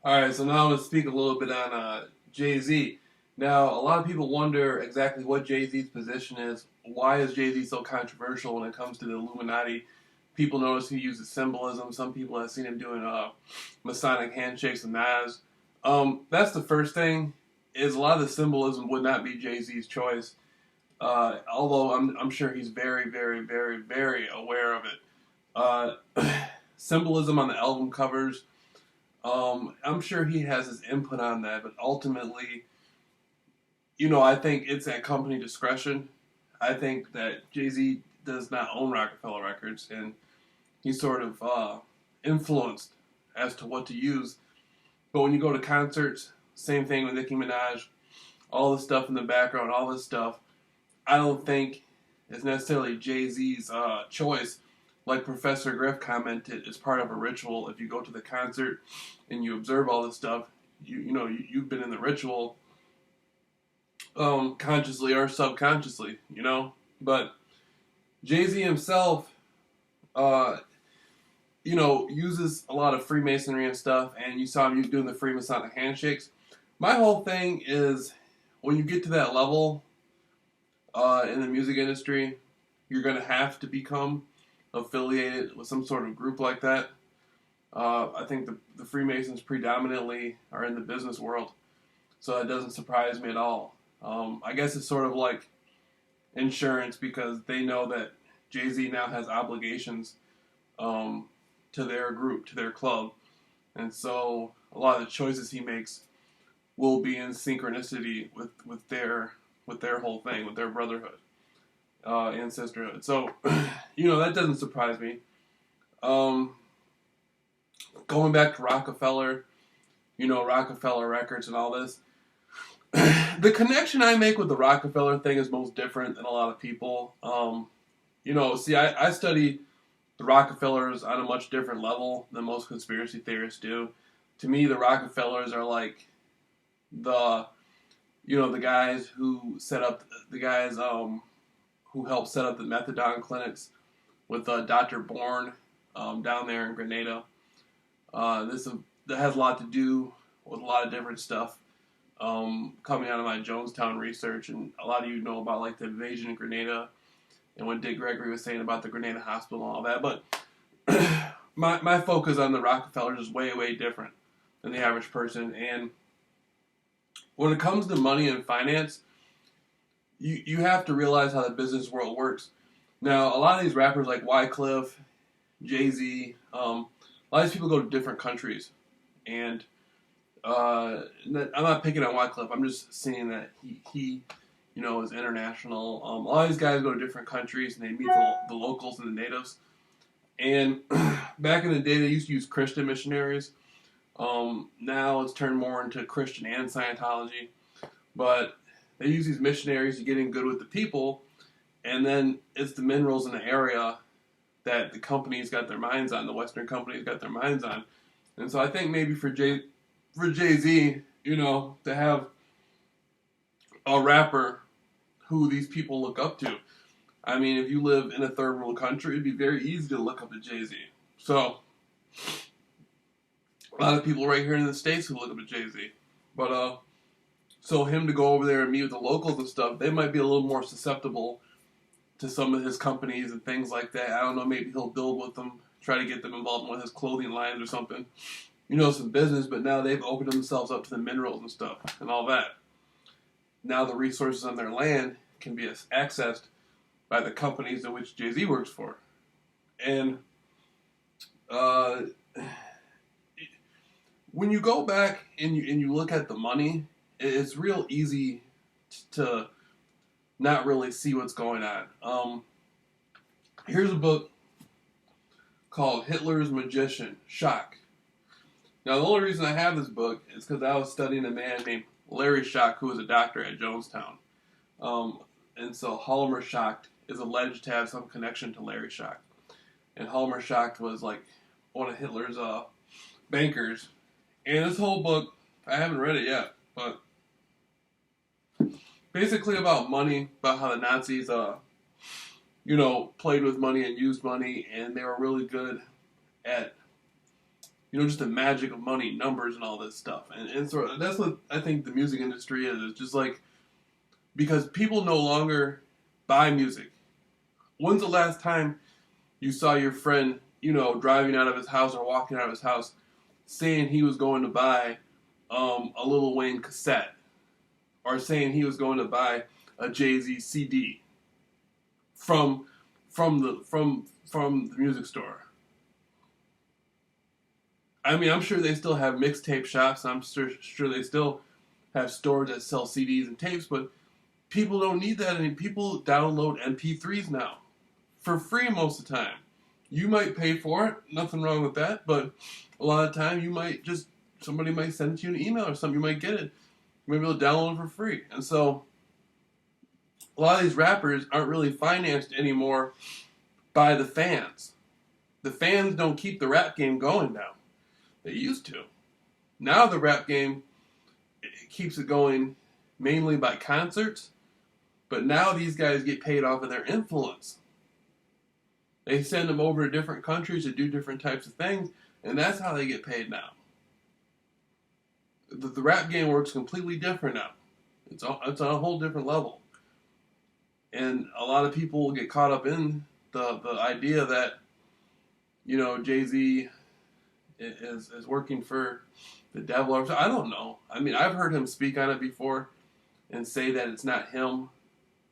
All right, so now I'm going to speak a little bit on Jay-Z. Now, a lot of people wonder exactly what Jay-Z's position is. Why is Jay-Z so controversial when it comes to the Illuminati? People notice he uses symbolism. Some people have seen him doing Masonic handshakes with Nas. That's the first thing, is a lot of the symbolism would not be Jay-Z's choice. Although I'm sure he's very, very, very, very aware of it. Uh, Symbolism on the album covers, I'm sure he has his input on that, but ultimately, I think it's at company discretion. I think that Jay Z does not own Rockefeller Records, and he's sort of influenced as to what to use. But when you go to concerts, same thing with Nicki Minaj, all the stuff in the background, all this stuff, I don't think it's necessarily Jay Z's choice. Like Professor Griff commented, it's part of a ritual. If you go to the concert and you observe all this stuff, you've been in the ritual, consciously or subconsciously, But Jay Z himself, uh, uses a lot of Freemasonry and stuff, and you saw him doing the Freemasonic handshakes. My whole thing is, when you get to that level in the music industry, you're going to have to become affiliated with some sort of group like that. I think the Freemasons predominantly are in the business world, so that doesn't surprise me at all. I guess it's sort of like insurance, because they know that Jay Z now has obligations to their group, to their club, and so a lot of the choices he makes will be in synchronicity with their whole thing, with their brotherhood and sisterhood. So, that doesn't surprise me. Um, Going back to Rockefeller, Rockefeller Records and all this. The connection I make with the Rockefeller thing is most different than a lot of people. See, I study the Rockefellers on a much different level than most conspiracy theorists do. To me, the Rockefellers are like the, the guys who set up, the guys who helped set up the methadone clinics with Dr. Bourne down there in Grenada. This that has a lot to do with a lot of different stuff coming out of my Jonestown research, and a lot of you know about like the invasion in Grenada and what Dick Gregory was saying about the Grenada hospital and all that. But my focus on the Rockefellers is way, way different than the average person. And when it comes to money and finance, you have to realize how the business world works. Now, a lot of these rappers like Wyclef, Jay-Z, a lot of these people go to different countries. And I'm not picking on Wyclef. I'm just saying that he is international. A lot of these guys go to different countries and they meet the locals and the natives. And back in the day, they used to use Christian missionaries. Now it's turned more into Christian and Scientology. But they use these missionaries to get in good with the people. And then it's the minerals in the area that the companies got their minds on. The Western companies got their minds on. And so I think maybe for Jay-Z, to have a rapper who these people look up to. I mean, if you live in a third world country, it'd be very easy to look up to Jay-Z. So, a lot of people right here in the States who look up to Jay-Z. But, so him to go over there and meet with the locals and stuff, they might be a little more susceptible to some of his companies and things like that. I don't know, maybe he'll build with them, try to get them involved in one of his clothing lines or something. Some business, but now they've opened themselves up to the minerals and stuff and all that. Now the resources on their land can be accessed by the companies in which Jay-Z works for. And when you go back and you look at the money, it's real easy to not really see what's going on. Here's a book called Hitler's Magician, Schock. Now, the only reason I have this book is because I was studying a man named Larry Schock, who was a doctor at Jonestown. And so Halmer Schock is alleged to have some connection to Larry Schock. And Halmer Schock was like one of Hitler's bankers. And this whole book, I haven't read it yet, but basically about money, about how the Nazis, played with money and used money, and they were really good at just the magic of money, numbers, and all this stuff. And so that's what I think the music industry is. It's just like, because people no longer buy music. When's the last time you saw your friend, driving out of his house or walking out of his house saying he was going to buy a Lil Wayne cassette, or saying he was going to buy a Jay-Z CD from the music store? I mean, I'm sure they still have mixtape shops. I'm sure they still have stores that sell CDs and tapes, but people don't need that. And people download MP3s now for free most of the time. You might pay for it, nothing wrong with that, but a lot of the time somebody might send it to you an email or something. You might get it. You might be able to download it for free. And so a lot of these rappers aren't really financed anymore by the fans. The fans don't keep the rap game going now. They used to. Now the rap game keeps it going mainly by concerts, but now these guys get paid off of their influence. They send them over to different countries to do different types of things, and that's how they get paid now. The rap game works completely different now. It's on a whole different level. And a lot of people get caught up in the idea that, Jay-Z is working for the devil or something. I don't know. I mean, I've heard him speak on it before and say that it's not him.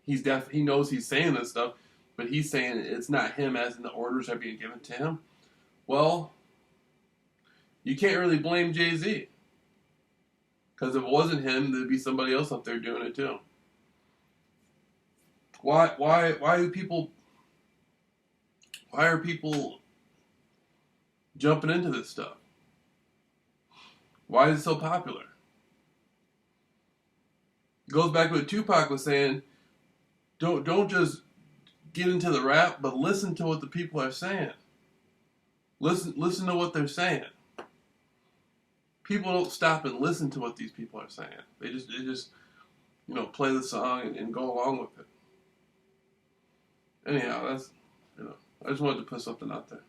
He knows he's saying this stuff, but he's saying it's not him, as in the orders are being given to him. Well, you can't really blame Jay-Z, because if it wasn't him, there'd be somebody else up there doing it too. Why are people jumping into this stuff? Why is it so popular? It goes back to what Tupac was saying. Don't just get into the rap, but listen to what the people are saying. Listen to what they're saying. People don't stop and listen to what these people are saying. They just play the song and go along with it. Anyhow, that's I just wanted to put something out there.